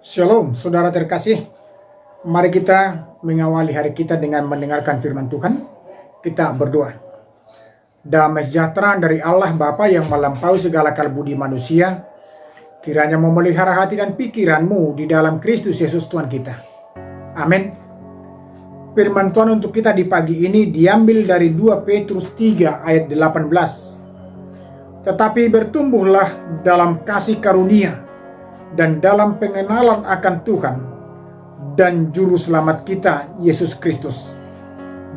Shalom, saudara terkasih. Mari kita mengawali hari kita dengan mendengarkan firman Tuhan. Kita berdoa. Damai sejahtera dari Allah Bapa yang melampaui segala akal budi manusia, kiranya memelihara hati dan pikiranmu di dalam Kristus Yesus Tuhan kita. Amin. Firman Tuhan untuk kita di pagi ini diambil dari 2 Petrus 3 ayat 18. Tetapi bertumbuhlah dalam kasih karunia dan dalam pengenalan akan Tuhan dan Juru Selamat kita, Yesus Kristus.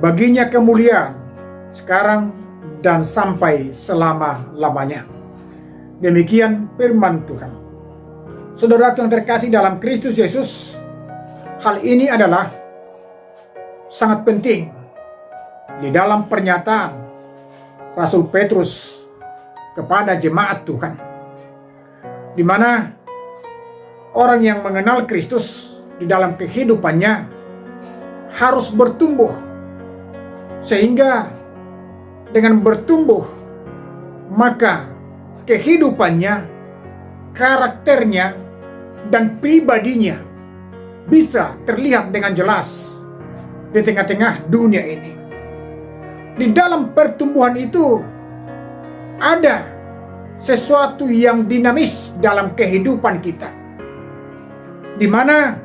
Baginya kemuliaan sekarang dan sampai selama-lamanya. Demikian firman Tuhan. Saudara yang terkasih dalam Kristus Yesus, hal ini adalah sangat penting di dalam pernyataan Rasul Petrus kepada jemaat Tuhan, di mana orang yang mengenal Kristus di dalam kehidupannya harus bertumbuh, sehingga dengan bertumbuh maka kehidupannya, karakternya, dan pribadinya bisa terlihat dengan jelas di tengah-tengah dunia ini. Di dalam pertumbuhan itu ada sesuatu yang dinamis dalam kehidupan kita, di mana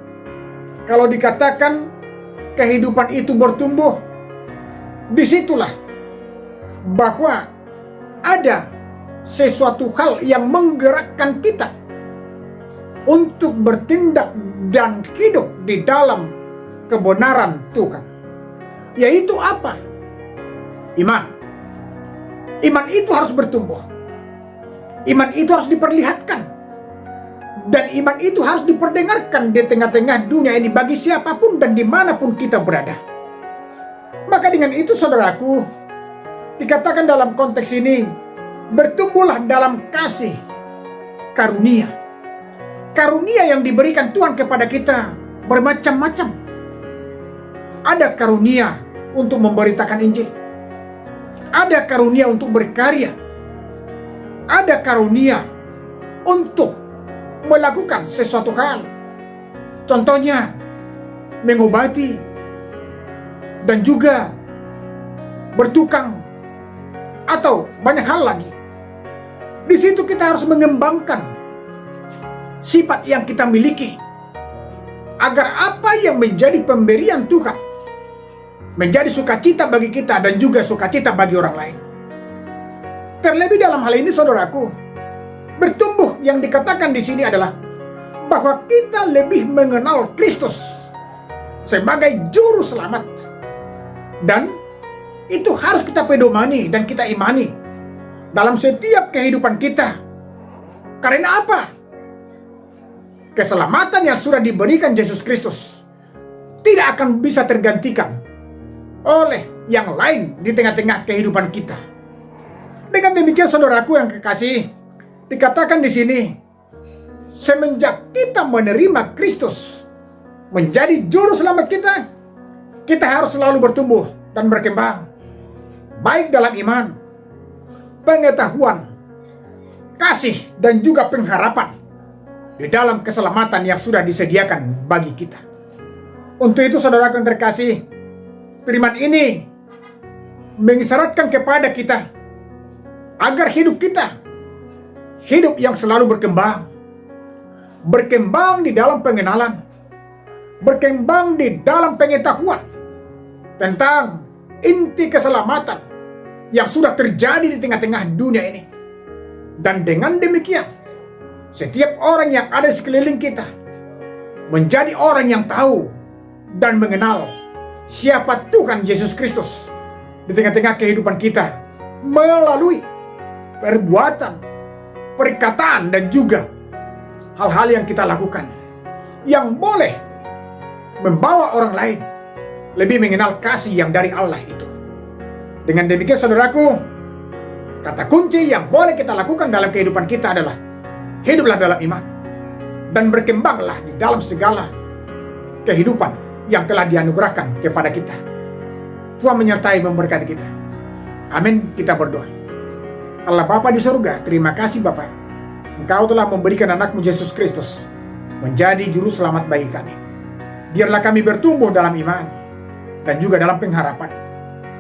kalau dikatakan kehidupan itu bertumbuh, disitulah bahwa ada sesuatu hal yang menggerakkan kita untuk bertindak dan hidup di dalam kebenaran Tuhan. Yaitu apa? Iman. Iman itu harus bertumbuh. Iman itu harus diperlihatkan. Dan iman itu harus diperdengarkan di tengah-tengah dunia ini bagi siapapun dan dimanapun kita berada. Maka dengan itu saudaraku, dikatakan dalam konteks ini, bertumbuhlah dalam kasih karunia. Karunia yang diberikan Tuhan kepada kita bermacam-macam. Ada karunia untuk memberitakan Injil. Ada karunia untuk berkarya. Ada karunia untuk melakukan sesuatu hal, contohnya mengobati dan juga bertukang atau banyak hal lagi. Di situ kita harus mengembangkan sifat yang kita miliki agar apa yang menjadi pemberian Tuhan menjadi sukacita bagi kita dan juga sukacita bagi orang lain. Terlebih dalam hal ini saudaraku, bertumbuh yang dikatakan di sini adalah bahwa kita lebih mengenal Kristus sebagai juru selamat, dan itu harus kita pedomani dan kita imani dalam setiap kehidupan kita. Karena apa? Keselamatan yang sudah diberikan Yesus Kristus tidak akan bisa tergantikan oleh yang lain di tengah-tengah kehidupan kita. Dengan demikian saudaraku yang kekasih, dikatakan di sini, semenjak kita menerima Kristus menjadi juru selamat kita, kita harus selalu bertumbuh dan berkembang, baik dalam iman, pengetahuan, kasih, dan juga pengharapan di dalam keselamatan yang sudah disediakan bagi kita. Untuk itu saudara yang terkasih, firman ini mengisyaratkan kepada kita agar hidup kita hidup yang selalu berkembang. Berkembang di dalam pengenalan, berkembang di dalam pengetahuan tentang inti keselamatan yang sudah terjadi di tengah-tengah dunia ini. Dan dengan demikian, setiap orang yang ada di sekeliling kita menjadi orang yang tahu dan mengenal siapa Tuhan Yesus Kristus di tengah-tengah kehidupan kita melalui perbuatan, perkataan, dan juga hal-hal yang kita lakukan yang boleh membawa orang lain lebih mengenal kasih yang dari Allah itu. Dengan demikian saudaraku, kata kunci yang boleh kita lakukan dalam kehidupan kita adalah hiduplah dalam iman dan berkembanglah di dalam segala kehidupan yang telah dianugerahkan kepada kita. Tuhan menyertai memberkati kita. Amin. Kita berdoa. Allah Bapa di surga, terima kasih Bapa. Engkau telah memberikan anakmu Yesus Kristus menjadi juru selamat bagi kami. Biarlah kami bertumbuh dalam iman dan juga dalam pengharapan,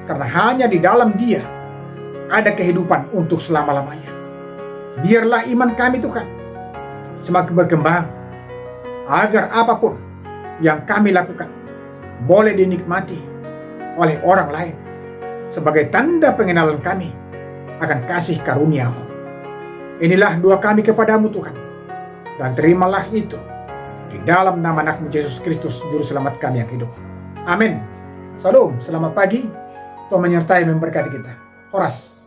karena hanya di dalam Dia ada kehidupan untuk selama-lamanya. Biarlah iman kami Tuhan semakin berkembang, agar apapun yang kami lakukan boleh dinikmati oleh orang lain sebagai tanda pengenalan kami akan kasih karunia-Mu. Inilah doa kami kepadamu Tuhan, dan terimalah itu di dalam nama anak-Mu Yesus Kristus, Juru Selamat kami yang hidup. Amin. Salam, selamat pagi. Tuhan menyertai memberkati kita. Horas.